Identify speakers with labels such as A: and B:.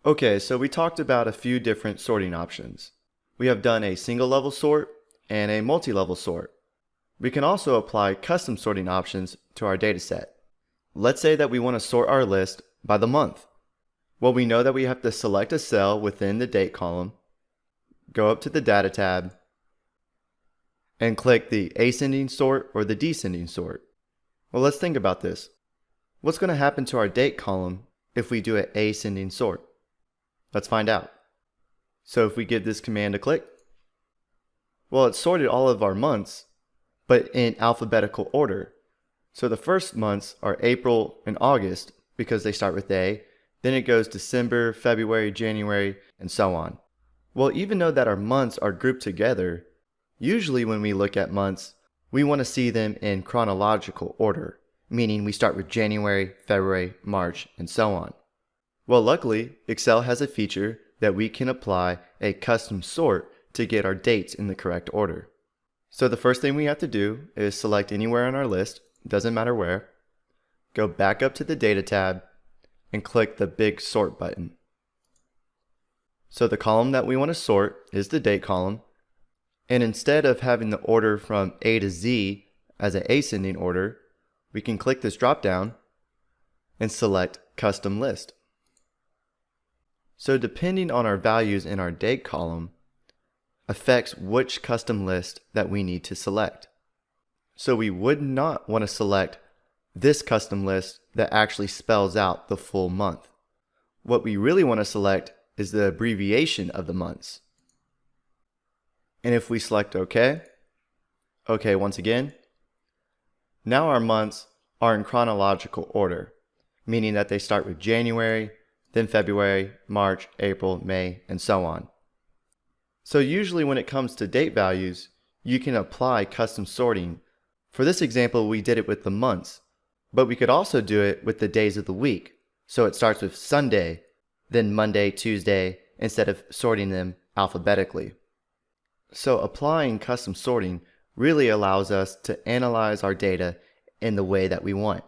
A: Okay, so we talked about a few different sorting options. We have done a single level sort and a multi-level sort. We can also apply custom sorting options to our dataset. Let's say that we want to sort our list by the month. Well, we know that we have to select a cell within the date column, go up to the Data tab, and click the ascending sort or the descending sort. Well, let's think about this. What's going to happen to our date column if we do an ascending sort? Let's find out. So if we give this command a click, well, it sorted all of our months, but in alphabetical order. So the first months are April and August because they start with A, then it goes December, February, January, and so on. Well, even though that our months are grouped together, usually when we look at months, we want to see them in chronological order, meaning we start with January, February, March, and so on. Well, luckily, Excel has a feature that we can apply a custom sort to get our dates in the correct order. So the first thing we have to do is select anywhere on our list, doesn't matter where, go back up to the Data tab, and click the big Sort button. So the column that we want to sort is the date column, and instead of having the order from A to Z as an ascending order, we can click this drop down and select Custom List. So depending on our values in our date column affects which custom list that we need to select. So we would not want to select this custom list that actually spells out the full month. What we really want to select is the abbreviation of the months. And if we select OK once again, now our months are in chronological order, meaning that they start with January, then February, March, April, May, and so on. So usually when it comes to date values, you can apply custom sorting. For this example, we did it with the months, but we could also do it with the days of the week. So it starts with Sunday, then Monday, Tuesday, instead of sorting them alphabetically. So applying custom sorting really allows us to analyze our data in the way that we want.